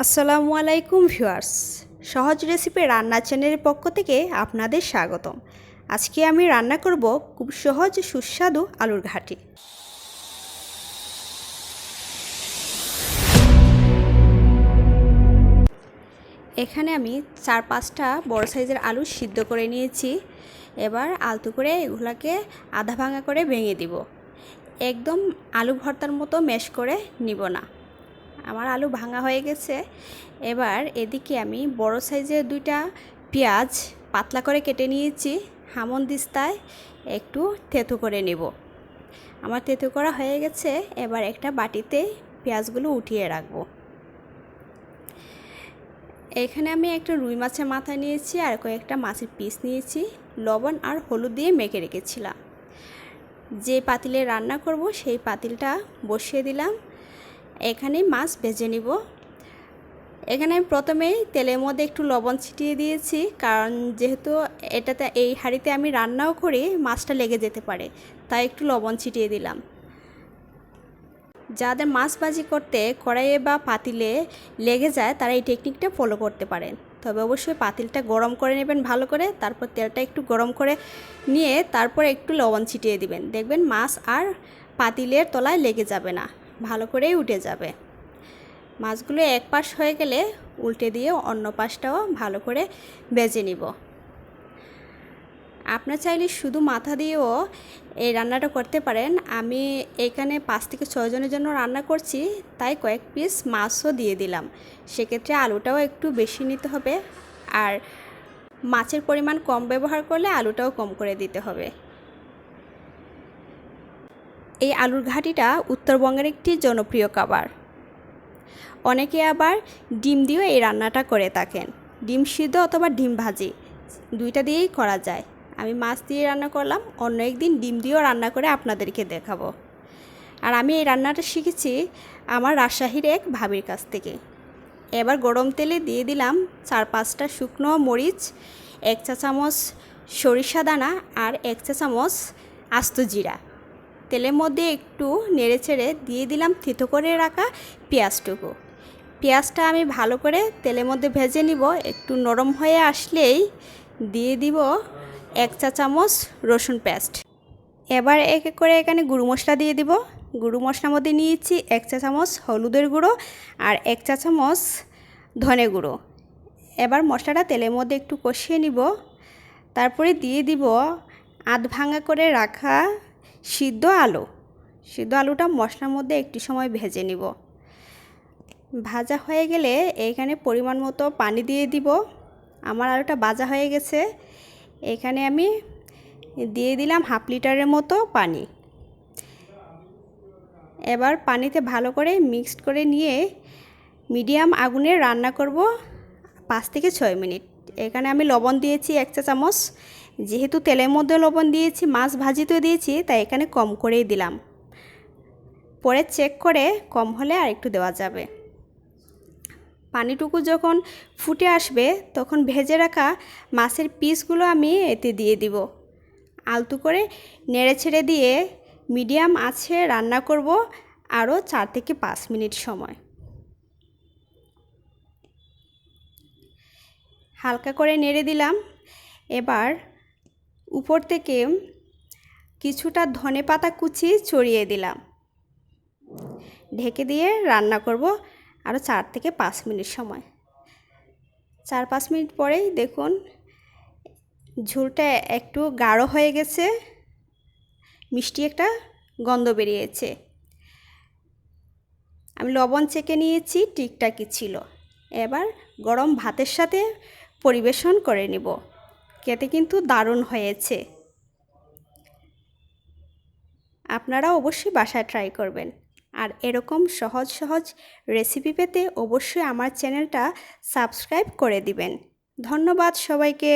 আসসালামু আলাইকুম ভিউয়ার্স, সহজ রেসিপি রান্না চ্যানেলের পক্ষ থেকে আপনাদের স্বাগতম। আজকে আমি রান্না করব খুব সহজ সুস্বাদু আলুর ঘাটি। এখানে আমি 4-5টা বড় সাইজের আলু সিদ্ধ করে নিয়েছি। এবার আলতো করে এগুলাকে আধা ভাঙা করে ভেঙে দিব। একদম আলু ভর্তার মতো ম্যাশ করে নিব না। আমার আলু ভাঙা হয়ে গেছে। এবার এদিকে আমি বড় সাইজের 2টা পেঁয়াজ পাতলা করে কেটে নিয়েছি। হামনদিস্তায় একটু থেতো করে নেব। আমার থেতো করা হয়ে গেছে। এবার একটা বাটিতে পেঁয়াজগুলো উঠিয়ে রাখবো। এখানে আমি একটা রুই মাছের মাথা নিয়েছি আর কয়েকটা মাছের পিস নিয়েছি। লবণ আর হলুদ দিয়ে মেখে রেখেছিলাম। যে পাতিলে রান্না করব সেই পাতিলটা বসিয়ে দিলাম। এখানে মাছ ভেজে নিব। এখানে আমি প্রথমেই তেলের মধ্যে একটু লবণ ছিটিয়ে দিয়েছি, কারণ যেহেতু এই হাঁড়িতে আমি রান্নাও করি, মাছটা লেগে যেতে পারে, তাই একটু লবণ ছিটিয়ে দিলাম। যাদের মাছ ভাজি করতে কড়াইয়ে বা পাতিলে লেগে যায় তারা এই টেকনিকটা ফলো করতে পারেন। তবে অবশ্যই পাতিলটা গরম করে নেবেন ভালো করে, তারপর তেলটা একটু গরম করে নিয়ে তারপর একটু লবণ ছিটিয়ে দিবেন। দেখবেন মাছ আর পাতিলের তলায় লেগে যাবে না, ভালো করেই উঠে যাবে। মাছগুলো এক পাশ হয়ে গেলে উল্টে দিয়ে অন্য পাশটাও ভালো করে ভেজে নিব। আপনারা চাইলে শুধু মাথা দিয়েও এই রান্নাটা করতে পারেন। আমি এখানে 5 থেকে 6 জনের জন্য রান্না করছি, তাই কয়েক পিস মাছও দিয়ে দিলাম। সেক্ষেত্রে আলুটাও একটু বেশি নিতে হবে, আর মাছের পরিমাণ কম ব্যবহার করলে আলুটাও কম করে দিতে হবে। এই আলুর ঘাটিটা উত্তরবঙ্গের একটি জনপ্রিয় খাবার। অনেকে আবার ডিম দিয়েও এই রান্নাটা করে থাকেন। ডিম সিদ্ধ অথবা ডিম ভাজি দুইটা দিয়েই করা যায়। আমি মাছ দিয়ে রান্না করলাম, অন্য একদিন ডিম দিয়েও রান্না করে আপনাদেরকে দেখাবো। আর আমি এই রান্নাটা শিখেছি আমার রাজশাহীর এক ভাবির কাছ থেকে। এবার গরম তেলে দিয়ে দিলাম 4-5টা শুকনো মরিচ, 1 চা চামচ সরিষা দানা আর 1 চা চামচ আস্ত জিরা। তেলের মধ্যে একটু নেড়েচেড়ে দিয়ে দিলাম থেতো করে রাখা পেঁয়াজটুকু। পেঁয়াজটা আমি ভালো করে তেলের মধ্যে ভেজে নিব। একটু নরম হয়ে আসলেই দিয়ে দিব 1 চা চামচ রসুন পেস্ট। এবার এক এক করে এখানে গুঁড়ো মশলা দিয়ে দিব। গুঁড়ো মশলার মধ্যে নিয়েছি 1 চা চামচ হলুদের গুঁড়ো আর 1 চা চামচ ধনে গুঁড়ো। এবার মশলাটা তেলের মধ্যে একটু কষিয়ে নিব। তারপরে দিয়ে দিব আধ ভাঙা করে রাখা সিদ্ধ আলুটা মশলার মধ্যে একটু সময় ভেজে নিব। ভাজা হয়ে গেলে এখানে পরিমাণ মতো পানি দিয়ে দিব। আমার আলুটা ভাজা হয়ে গেছে। এখানে আমি দিয়ে দিলাম 1/2 লিটারের মতো পানি। এবার পানিতে ভালো করে মিক্সড করে নিয়ে মিডিয়াম আগুনে রান্না করব 5 থেকে 6 মিনিট। এখানে আমি লবণ দিয়েছি 1 চা চামচ। যেহেতু তেলের মধ্যে লবণ দিয়েছি, মাছ ভাজিতেও দিয়েছি, তাই এখানে কম করেই দিলাম। পরে চেক করে কম হলে আর একটু দেওয়া যাবে। পানিটুকু যখন ফুটে আসবে তখন ভেজে রাখা মাছের পিসগুলো আমি এতে দিয়ে দিব। আলতো করে নেড়ে ছেড়ে দিয়ে মিডিয়াম আঁচে রান্না করব আরও 4 থেকে 5 মিনিট সময়। হালকা করে নেড়ে দিলাম। এবার উপর থেকে কিছুটা ধনেপাতা কুচি ছড়িয়ে দিলাম। ঢেকে দিয়ে রান্না করব আরও 4 থেকে 5 মিনিট সময়। 4-5 মিনিট পরেই দেখুন ঝোলটা একটু গাঢ় হয়ে গেছে, মিষ্টি একটা গন্ধ বেরিয়েছে। আমি লবণ চেখে নিয়েছি, ঠিকঠাকই ছিল। এবার গরম ভাতের সাথে পরিবেশন করে নেব। খেতে কিন্তু দারুণ হয়েছে। আপনারা অবশ্যই বাসায় ট্রাই করবেন। আর এরকম সহজ সহজ রেসিপি পেতে অবশ্যই আমার চ্যানেলটা সাবস্ক্রাইব করে দিবেন। ধন্যবাদ সবাইকে।